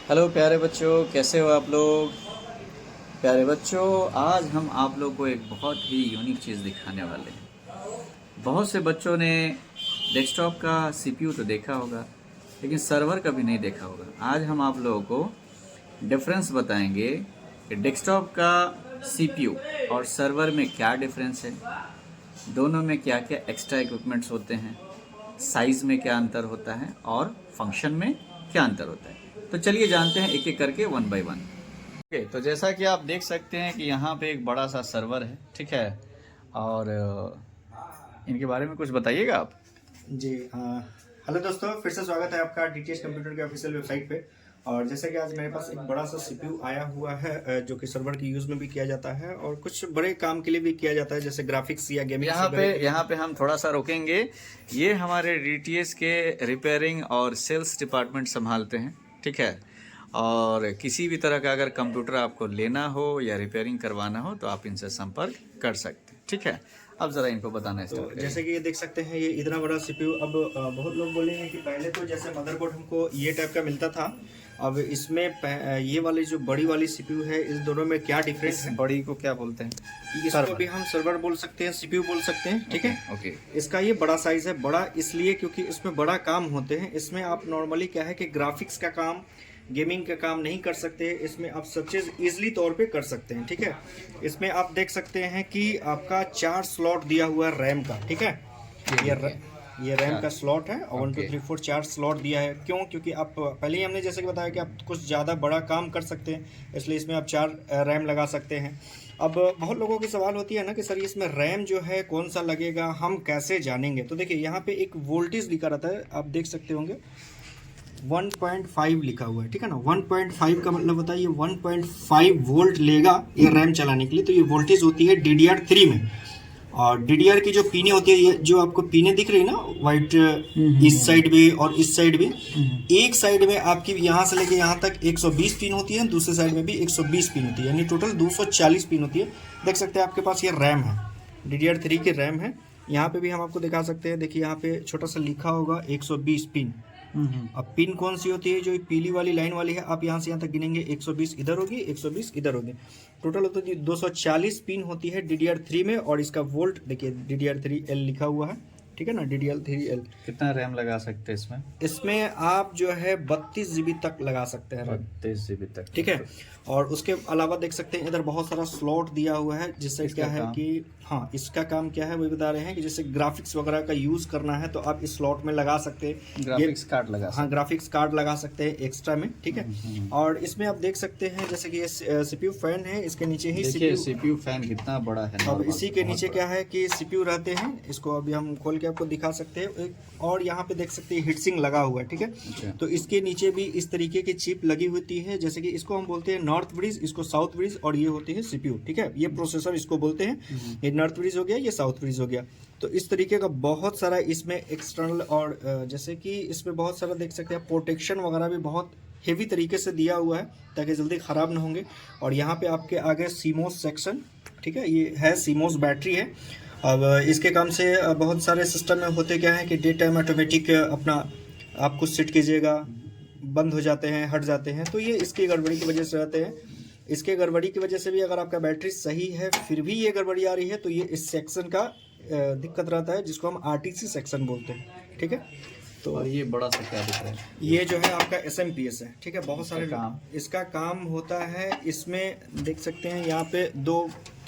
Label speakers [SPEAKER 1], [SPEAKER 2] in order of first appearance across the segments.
[SPEAKER 1] Hello प्यारे बच्चों, कैसे हो आप लोग। प्यारे बच्चों, आज हम आप लोग को एक बहुत ही यूनिक चीज़ दिखाने वाले हैं। बहुत से बच्चों ने डेस्कटॉप का सीपीयू तो देखा होगा, लेकिन सर्वर कभी नहीं देखा होगा। आज हम आप लोगों को डिफरेंस बताएंगे कि डेस्कटॉप का सीपीयू और सर्वर में क्या डिफरेंस है, दोनों में क्या क्या एक्स्ट्रा इक्विपमेंट्स होते हैं, साइज़ में क्या अंतर होता है और फंक्शन में क्या अंतर होता है। तो चलिए जानते हैं एक एक करके वन बाय वन। ओके, तो जैसा कि आप देख सकते हैं कि यहाँ पे एक बड़ा सा सर्वर है, ठीक है। और इनके बारे में कुछ बताइएगा आप।
[SPEAKER 2] जी हेलो दोस्तों, फिर से स्वागत है आपका डीटीएच कंप्यूटर के ऑफिशियल वेबसाइट पे। और जैसे कि आज मेरे पास एक बड़ा सा सीपीयू आया हुआ है जो कि सर्वर की यूज़ में भी किया जाता है और कुछ बड़े काम के लिए भी किया जाता है, जैसे ग्राफिक्स या गेमिंग।
[SPEAKER 1] यहाँ पे हम थोड़ा सा रोकेंगे। ये हमारे डीटीएच के रिपेयरिंग और सेल्स डिपार्टमेंट संभालते हैं, ठीक है। और किसी भी तरह का अगर कंप्यूटर आपको लेना हो या रिपेयरिंग करवाना हो तो आप इनसे संपर्क कर सकते हैं, ठीक है। अब ज़रा इनको बताना है।
[SPEAKER 2] तो जैसे कि ये देख सकते हैं, ये इतना बड़ा सीपीयू। अब बहुत लोग बोलेंगे कि पहले तो जैसे मदरबोर्ड हमको ये टाइप का मिलता था, अब इसमें ये वाली जो बड़ी वाली सीपीयू है, इस दोनों में क्या डिफरेंस है।
[SPEAKER 1] बड़ी को क्या बोलते हैं?
[SPEAKER 2] इसको भी हम सर्वर बोल सकते हैं, सीपीयू बोल सकते हैं, ठीक है।
[SPEAKER 1] ओके।
[SPEAKER 2] इसका ये बड़ा साइज है। बड़ा इसलिए क्योंकि इसमें बड़ा काम होते हैं। इसमें आप नॉर्मली क्या है कि ग्राफिक्स का काम, गेमिंग का काम नहीं कर सकते। इसमें आप सब चीज़ ईजिली तौर पे कर सकते हैं, ठीक है। इसमें आप देख सकते हैं कि आपका 4 स्लॉट दिया हुआ है रैम का, ठीक है। ये रैम का स्लॉट है और 1 2 3 4 4 स्लॉट दिया है। क्यों? क्योंकि आप पहले ही हमने जैसे कि बताया कि आप कुछ ज़्यादा बड़ा काम कर सकते हैं, इसलिए इसमें आप 4 रैम लगा सकते हैं। अब बहुत लोगों की सवाल होती है ना कि सर इसमें रैम जो है कौन सा लगेगा, हम कैसे जानेंगे। तो देखिए, यहाँ पे एक वोल्टेज लिखा रहता है, आप देख सकते होंगे 1.5 लिखा हुआ है, ठीक है ना। 1.5 का मतलब होता है ये 1.5 वोल्ट लेगा ये रैम चलाने के लिए। तो ये वोल्टेज होती है DDR3 में। और DDR की जो पिने होती है, ये जो आपको पिने दिख रही है ना वाइट, इस साइड भी और इस साइड भी। एक साइड में आपकी यहाँ से लेके यहाँ तक 120 पिन होती है, दूसरे साइड में भी 120 पिन होती है, यानी टोटल 240 पिन होती है। देख सकते हैं आपके पास ये रैम है, DDR3 की रैम है। यहाँ पे भी हम आपको दिखा सकते हैं, देखिए यहाँ पे छोटा सा लिखा होगा 120 पिन। अब पिन कौन सी होती है? जो पीली वाली लाइन वाली है, आप यहाँ से यहाँ तक गिनेंगे, 120 इधर होगी, 120 इधर होगी। टोटल होता है 240 पिन होती है DDR3 में। और इसका वोल्ट देखिए, DDR3L लिखा हुआ है, ठीक है ना, DDR3L।
[SPEAKER 1] कितना रैम लगा सकते हैं इसमें?
[SPEAKER 2] इसमें आप जो है 32 GB तक लगा सकते हैं,
[SPEAKER 1] 32 GB तक,
[SPEAKER 2] ठीक है। और उसके अलावा देख सकते हैं इधर बहुत सारा स्लॉट दिया हुआ है, जिससे क्या है कि हाँ, इसका काम क्या है वही बता रहे हैं कि जैसे ग्राफिक्स वगैरह का यूज़ करना है तो आप इस स्लॉट में लगा सकते हैं।
[SPEAKER 1] ग्राफिक्स कार्ड लगा,
[SPEAKER 2] हाँ, ग्राफिक्स कार्ड लगा सकते हैं एक्स्ट्रा में, ठीक है। और इसमें आप देख सकते हैं जैसे कि ये सीपीयू फैन है, इसके नीचे ही
[SPEAKER 1] सीपीयू फैन कितना बड़ा है।
[SPEAKER 2] अब इसी के नीचे क्या है कि सीपीयू रहते हैं। इसको अभी हम खोल के आपको दिखा सकते हैं। और यहाँ पे देख सकते हैं हीटसिंक लगा हुआ है, ठीक है। तो इसके नीचे भी इस तरीके की चिप लगी होती है, जैसे कि इसको हम बोलते हैं नॉर्थ ब्रिज, इसको साउथ ब्रिज, और ये होती है सीपीयू, ठीक है। ये प्रोसेसर इसको बोलते हैं, ये नॉर्थ ब्रिज हो गया, ये साउथ ब्रिज हो गया। तो इस तरीके का बहुत सारा इसमें एक्सटर्नल, और जैसे कि इसमें बहुत सारा देख सकते हैं प्रोटेक्शन वगैरह भी बहुत हेवी तरीके से दिया हुआ है ताकि जल्दी ख़राब ना होंगे। और यहाँ पे आपके आगे सीमोस सेक्शन, ठीक है, ये है सीमोस बैटरी है। अब इसके काम से बहुत सारे सिस्टम में होते क्या है कि डे टाइम ऑटोमेटिक अपना आप कुछ सेट कीजिएगा, बंद हो जाते हैं, हट जाते हैं। तो ये इसकी गड़बड़ी की वजह से रहते हैं। इसके गड़बड़ी की वजह से भी अगर आपका बैटरी सही है फिर भी ये गड़बड़ी आ रही है, तो ये इस सेक्शन का दिक्कत रहता है, जिसको हम RTC सेक्शन बोलते हैं, ठीक है। तो
[SPEAKER 1] और ये बड़ा सा क्या दिख रहा है?
[SPEAKER 2] ये जो है आपका SMPS है, ठीक है। बहुत सारे
[SPEAKER 1] काम,
[SPEAKER 2] इसका काम होता है। इसमें देख सकते हैं यहाँ पे 2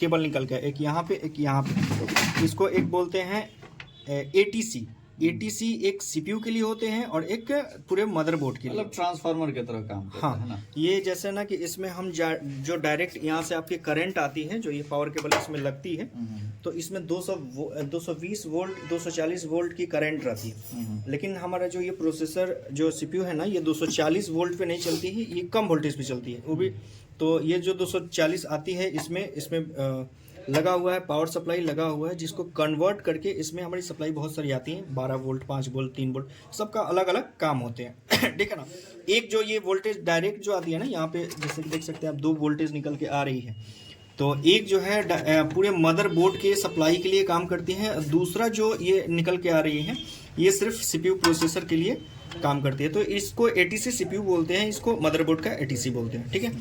[SPEAKER 2] केबल निकल गया, एक यहाँ पे एक यहाँ पे। इसको एक बोलते हैं ATC एक CPU के लिए होते हैं और एक पूरे मदरबोर्ड के लिए,
[SPEAKER 1] मतलब ट्रांसफार्मर की तरह काम करता है ना।
[SPEAKER 2] ये जैसे ना कि इसमें हम जो डायरेक्ट यहाँ से आपकी करंट आती है, जो ये पावर केबल इसमें लगती है, तो इसमें 220 वोल्ट 240 वोल्ट की करंट रहती है। लेकिन हमारा जो ये प्रोसेसर जो CPU है ना, ये 240 वोल्ट पे नहीं चलती है, ये कम वोल्टेज पे चलती है वो भी। तो ये जो 240 आती है, इसमें लगा हुआ है, पावर सप्लाई लगा हुआ है, जिसको कन्वर्ट करके इसमें हमारी सप्लाई बहुत सारी आती है, 12 वोल्ट, 5 वोल्ट, 3 वोल्ट, सबका अलग अलग काम होते हैं ठीक है ना। एक जो ये वोल्टेज डायरेक्ट जो आती है ना, यहाँ पे जैसे कि देख सकते हैं आप 2 वोल्टेज निकल के आ रही है। तो एक जो है पूरे मदरबोर्ड के सप्लाई के लिए काम करती है, दूसरा जो ये निकल के आ रही है ये सिर्फ CPU प्रोसेसर के लिए काम करती है। तो इसको ATC CPU बोलते हैं, इसको मदरबोर्ड का ATC बोलते हैं, ठीक है।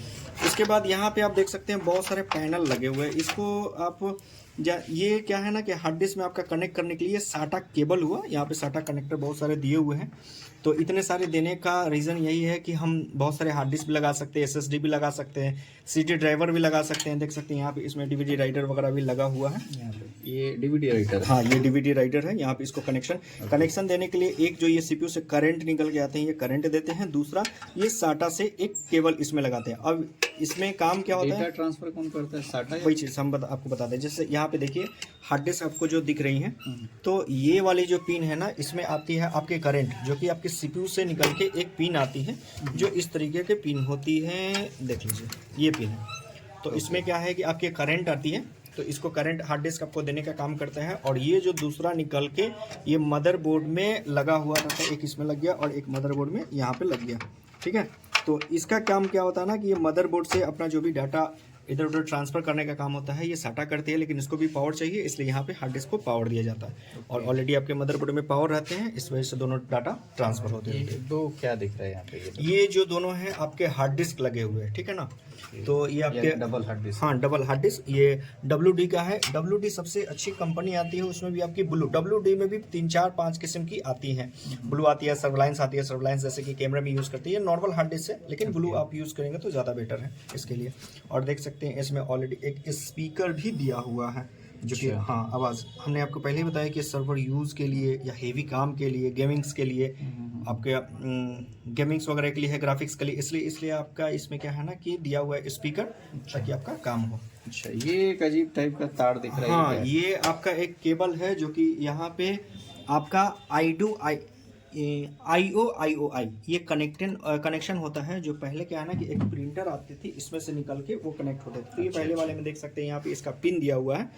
[SPEAKER 2] इसके बाद यहाँ पे आप देख सकते हैं बहुत सारे पैनल लगे हुए हैं। इसको आप ये क्या है ना कि हार्ड डिस्क में आपका कनेक्ट करने के लिए SATA केबल हुआ, यहाँ पे SATA कनेक्टर बहुत सारे दिए हुए हैं। तो इतने सारे देने का रीज़न यही है कि हम बहुत सारे हार्ड डिस्क भी लगा सकते हैं, SSD भी लगा सकते हैं, CD ड्राइवर भी लगा सकते हैं। देख सकते हैं यहाँ पे इसमें DVD राइटर वगैरह भी लगा हुआ है।
[SPEAKER 1] यहाँ पे ये DVD राइटर,
[SPEAKER 2] हाँ ये DVD राइटर है। यहाँ पे इसको कनेक्शन देने के लिए एक जो ये CPU से करंट निकल के आते हैं, ये करंट देते हैं। दूसरा ये SATA से एक केबल इसमें लगाते हैं। अब इसमें काम क्या होता है,
[SPEAKER 1] डेटा ट्रांसफर कौन करता है? SATA?
[SPEAKER 2] वही चीज़ हम आपको बता दें। जैसे यहाँ पे देखिए हार्ड डिस्क आपको जो दिख रही है, तो ये वाली जो पिन है ना, इसमें आती है आपके करंट, जो कि आपके CPU से निकल के एक पिन आती है, जो इस तरीके के पिन होती है। देख लीजिए ये पिन है। तो इसमें क्या है कि आपके करंट आती है, तो इसको करंट हार्ड डिस्क आपको देने का काम करता है। और ये जो दूसरा निकल के ये मदरबोर्ड में लगा हुआ था, एक इसमें लग गया और एक मदरबोर्ड में यहाँ पे लग गया, ठीक है। तो इसका काम क्या होता है ना कि ये मदरबोर्ड से अपना जो भी डाटा इधर उधर ट्रांसफ़र करने का काम होता है, ये SATA करती है। लेकिन इसको भी पावर चाहिए, इसलिए यहाँ पे हार्ड डिस्क को पावर दिया जाता है। और ऑलरेडी आपके मदरबोर्ड में पावर रहते हैं, इस वजह से दोनों डाटा ट्रांसफ़र होते हैं।
[SPEAKER 1] ये दो क्या दिख रहा है यहाँ पे?
[SPEAKER 2] ये जो दोनों हैं आपके हार्ड डिस्क लगे हुए हैं, ठीक है ना। तो ये आपके
[SPEAKER 1] डबल हार्ड डिस्क,
[SPEAKER 2] हाँ डबल हार्ड डिस्क। ये WD का है। WD सबसे अच्छी कंपनी आती है, उसमें भी आपकी ब्लू WD में भी 3 4 5 किस्म की आती हैं। ब्लू आती है, सर्वलाइंस आती है। सर्वलाइंस जैसे कि कैमरा में यूज़ करती है, नॉर्मल हार्ड डिस्क है, लेकिन ब्लू आप यूज़ करेंगे तो ज़्यादा बेटर है इसके लिए। और देख सकते हैं इसमें ऑलरेडी एक स्पीकर भी दिया हुआ है, जो कि हाँ आवाज़, हमने आपको पहले ही बताया कि सर्वर यूज़ के लिए या हेवी काम के लिए, गेमिंग्स के लिए, आपके गेमिंग्स वगैरह के लिए है, ग्राफिक्स के लिए, इसलिए आपका इसमें क्या है ना कि दिया हुआ है स्पीकर, ताकि आपका काम हो।
[SPEAKER 1] अच्छा, ये एक अजीब टाइप का तार दिख रहा है।
[SPEAKER 2] हाँ ये आपका एक केबल है, जो कि यहाँ पे आपका IOI ये कनेक्शन होता है। जो पहले क्या है ना कि एक प्रिंटर आती थी, इसमें से निकल के वो कनेक्ट होते थे। तो ये पहले वाले में देख सकते हैं यहाँ पे इसका पिन दिया हुआ है,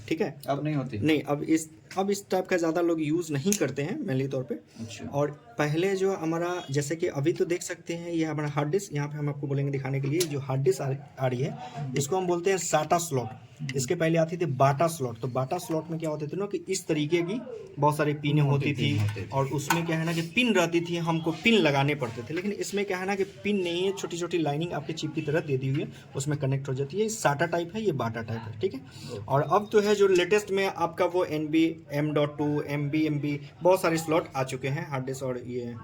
[SPEAKER 2] ठीक है।
[SPEAKER 1] अब नहीं होती?
[SPEAKER 2] नहीं, अब इस टाइप का ज़्यादा लोग यूज़ नहीं करते हैं मेनली तौर पे।
[SPEAKER 1] अच्छा।
[SPEAKER 2] और पहले जो हमारा, जैसे कि अभी तो देख सकते हैं ये हमारा हार्ड डिस्क, यहाँ पे हम आपको बोलेंगे दिखाने के लिए, जो हार्ड डिस्क आ रही है, इसको हम बोलते हैं SATA स्लॉट। इसके पहले आती थी बाटा स्लॉट। तो बाटा स्लॉट में क्या होते थे ना कि इस तरीके की बहुत सारी पिनें होती थी, और उसमें क्या है ना कि पिन रहती थी, हमको पिन लगाने पड़ते थे। लेकिन इसमें क्या है ना कि पिन नहीं है, छोटी छोटी लाइनिंग आपके चिप की तरह दे दी हुई है, उसमें कनेक्ट हो जाती है। SATA टाइप है, ये बाटा टाइप है, ठीक है। और अब तो है जो लेटेस्ट में आपका वो NB, M.2, MB बहुत सारे स्लॉट आ चुके हैं हार्ड डिस्क और ये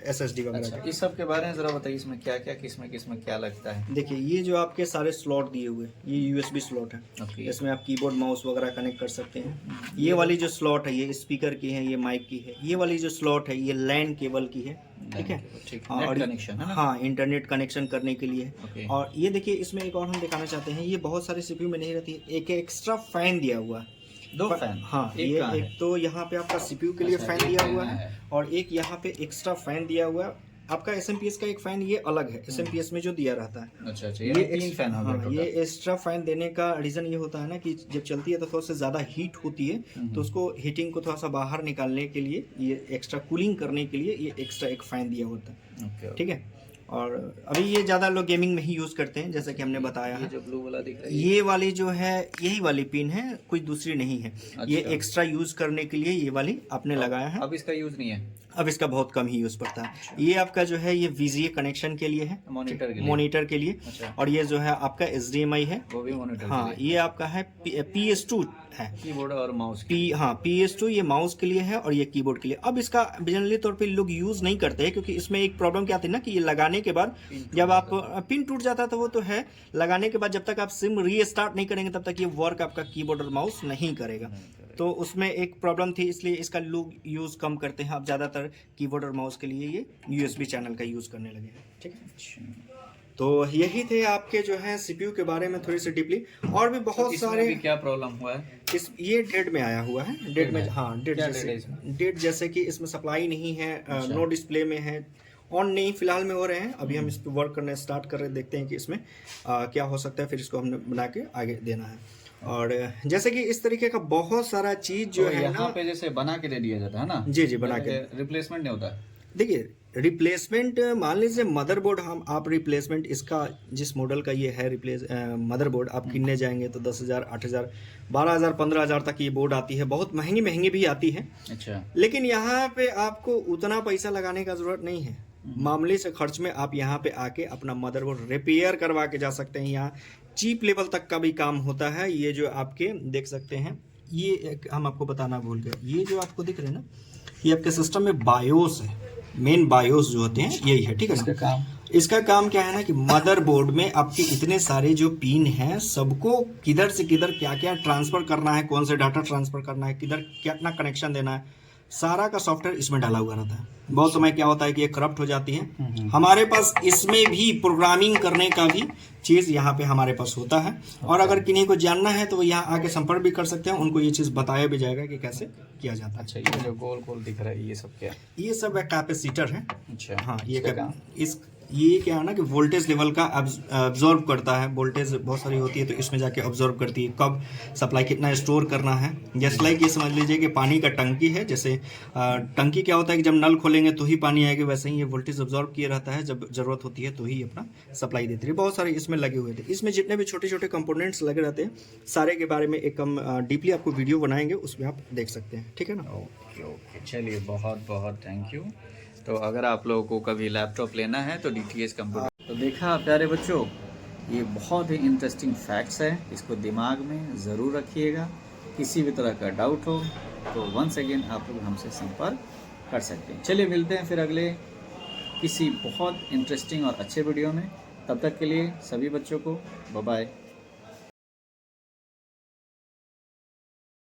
[SPEAKER 2] SSD वगैरह।
[SPEAKER 1] अच्छा, इस सब के बारे में जरा बताइए, इसमें क्या क्या किसमें क्या लगता है?
[SPEAKER 2] देखिए ये जो आपके सारे स्लॉट दिए हुए, ये USB स्लॉट है।
[SPEAKER 1] ओके।
[SPEAKER 2] इसमें आप कीबोर्ड माउस वगैरह कनेक्ट कर सकते हैं। ये वाली जो स्लॉट है, ये स्पीकर की है, ये माइक की है। ये वाली जो स्लॉट है, ये LAN केबल की है, ठीक है।
[SPEAKER 1] और कनेक्शन है ना?
[SPEAKER 2] हाँ, इंटरनेट कनेक्शन करने के लिए।
[SPEAKER 1] ओके।
[SPEAKER 2] और ये देखिए इसमें एक और हम दिखाना चाहते हैं, ये बहुत सारे CPU में नहीं रहती है। एक एक्स्ट्रा फैन दिया हुआ है,
[SPEAKER 1] 2 फैन?
[SPEAKER 2] हाँ,
[SPEAKER 1] एक
[SPEAKER 2] ये
[SPEAKER 1] कहाँ है?
[SPEAKER 2] एक तो यहाँ पे आपका CPU के लिए
[SPEAKER 1] अच्छा,
[SPEAKER 2] फैन
[SPEAKER 1] एक
[SPEAKER 2] दिया
[SPEAKER 1] फैन
[SPEAKER 2] हुआ
[SPEAKER 1] है।
[SPEAKER 2] है, और एक यहाँ पे एक्स्ट्रा फैन दिया हुआ है। आपका SMPS का एक फैन ये अलग है, SMPS में जो दिया रहता है।
[SPEAKER 1] अच्छा, ये 3 फैन हो गए
[SPEAKER 2] हाँ,
[SPEAKER 1] टोटल।
[SPEAKER 2] ये एक्स्ट्रा फैन देने का रीज़न ये होता है ना कि जब चलती है तो थोड़ा सा ज़्यादा हीट होती है, तो उसको हीटिंग को थोड़ा सा बाहर निकालने के लिए, ये एक्स्ट्रा कूलिंग करने के लिए ये एक्स्ट्रा एक फैन दिया होता है,
[SPEAKER 1] ओके।
[SPEAKER 2] ठीक है। और अभी ये ज़्यादा लोग गेमिंग में ही यूज़ करते हैं, जैसा कि हमने बताया
[SPEAKER 1] ये
[SPEAKER 2] है।
[SPEAKER 1] जो ब्लू वाला दिख रहा है,
[SPEAKER 2] ये वाली जो है, यही वाली पिन है, कोई दूसरी नहीं है। ये
[SPEAKER 1] अच्छा।
[SPEAKER 2] एक्स्ट्रा यूज़ करने के लिए ये वाली आपने लगाया है।
[SPEAKER 1] अब इसका यूज नहीं है?
[SPEAKER 2] अब इसका बहुत कम ही यूज़ पड़ता है। ये आपका जो है ये VGA कनेक्शन के लिए है, मॉनिटर के लिए।
[SPEAKER 1] अच्छा।
[SPEAKER 2] और ये जो है आपका HDMI है,
[SPEAKER 1] वो भी मॉनिटर?
[SPEAKER 2] हाँ। ये आपका है PS2 है,
[SPEAKER 1] कीबोर्ड और माउस
[SPEAKER 2] हाँ PS2 ये माउस के लिए है, और ये कीबोर्ड के लिए। अब इसका जनरली तौर पे लोग यूज़ नहीं करते हैं, क्योंकि इसमें एक प्रॉब्लम क्या आती है ना कि ये लगाने के बाद जब आप पिन टूट जाता है, तो वो तो है, लगाने के बाद जब तक आप सिम रीस्टार्ट नहीं करेंगे तब तक ये वर्क आपका कीबोर्ड और माउस नहीं करेगा। तो उसमें एक प्रॉब्लम थी, इसलिए इसका लोग यूज़ कम करते हैं। अब ज़्यादातर कीबोर्ड और माउस के लिए ये USB चैनल का यूज़ करने लगे हैं, ठीक है। तो यही थे आपके जो है CPU के बारे में थोड़ी सी डीपली। और भी बहुत सारे
[SPEAKER 1] भी क्या प्रॉब्लम हुआ है?
[SPEAKER 2] ये डेट में आया हुआ है, डेट में, हाँ डेट जैसे कि इसमें सप्लाई नहीं है, नो डिस्प्ले में है, ऑन नहीं फिलहाल में हो रहे हैं। अभी हम इस पर वर्क करना स्टार्ट कर रहे, देखते हैं कि इसमें क्या हो सकता है, फिर इसको हमने बना के आगे देना है। और जैसे कि इस तरीके का बहुत सारा चीज जो है
[SPEAKER 1] यहाँ पे जैसे बना के दे दिया जाता है ना?
[SPEAKER 2] जी बना के,
[SPEAKER 1] रिप्लेसमेंट नहीं होता?
[SPEAKER 2] देखिए रिप्लेसमेंट मान लीजिए मदरबोर्ड हम आप रिप्लेसमेंट इसका जिस मॉडल का ये है मदरबोर्ड आप किनने जाएंगे तो 10,000 8,000 12,000 15,000 तक ये बोर्ड आती है, बहुत महंगी महंगी भी आती है।
[SPEAKER 1] अच्छा।
[SPEAKER 2] लेकिन यहाँ पे आपको उतना पैसा लगाने का ज़रूरत नहीं है, मामूली से खर्च में आप यहाँ पे आके अपना मदरबोर्ड रिपेयर करवा के जा सकते हैं। यहाँ चीप लेवल तक का भी काम होता है। ये जो आपके देख सकते हैं, ये एक हम आपको बताना भूल गए, ये जो आपको दिख रहे हैं ना, ये आपके सिस्टम में बायोस है, मेन बायोस जो होते हैं यही है, ठीक है ना। इसका काम क्या है ना कि मदरबोर्ड में आपके इतने सारे जो पिन हैं सबको किधर से किधर क्या क्या ट्रांसफ़र करना है, कौन से डाटा ट्रांसफ़र करना है, किधर कितना कनेक्शन देना है, सारा का सॉफ्टवेयर इसमें डाला हुआ रहता है। बहुत समय क्या होता है कि ये करप्ट हो जाती है। हमारे पास इसमें भी प्रोग्रामिंग करने का भी चीज़ यहाँ पे हमारे पास होता है। और अगर किन्हीं को जानना है तो वो यहाँ आके संपर्क भी कर सकते हैं, उनको ये चीज़ बताया भी जाएगा कि कैसे किया जाता है।
[SPEAKER 1] अच्छा, ये जो गोल गोल दिख रहा है ये सब क्या है?
[SPEAKER 2] ये सब एक कैपेसिटर है।
[SPEAKER 1] अच्छा।
[SPEAKER 2] हाँ, ये क्या है ना कि वोल्टेज लेवल का अब्जॉर्ब करता है। वोल्टेज बहुत सारी होती है तो इसमें जाके अब्जॉर्ब करती है, कब सप्लाई कितना स्टोर करना है। जैसे लाइक ये समझ लीजिए कि पानी का टंकी है, जैसे टंकी क्या होता है कि जब नल खोलेंगे तो ही पानी आएगा, वैसे ही ये वोल्टेज अब्जॉर्ब किए रहता है, जब ज़रूरत होती है तो ही अपना सप्लाई देती है। बहुत सारे इसमें लगे हुए थे। इसमें जितने भी छोटे छोटे कंपोनेंट्स लगे रहते हैं सारे के बारे में एक हम डीपली आपको वीडियो बनाएंगे, उसमें आप देख सकते हैं, ठीक है ना।
[SPEAKER 1] ओके ओके, चलिए बहुत बहुत थैंक यू। तो अगर आप लोगों को कभी लैपटॉप लेना है तो DTS कंप्यूटर। तो देखा प्यारे बच्चों, ये बहुत ही इंटरेस्टिंग फैक्ट्स है, इसको दिमाग में ज़रूर रखिएगा। किसी भी तरह का डाउट हो तो वंस अगेन आप लोग हमसे संपर्क कर सकते हैं। चलिए मिलते हैं फिर अगले किसी बहुत इंटरेस्टिंग और अच्छे वीडियो में। तब तक के लिए सभी बच्चों को बाय बाय।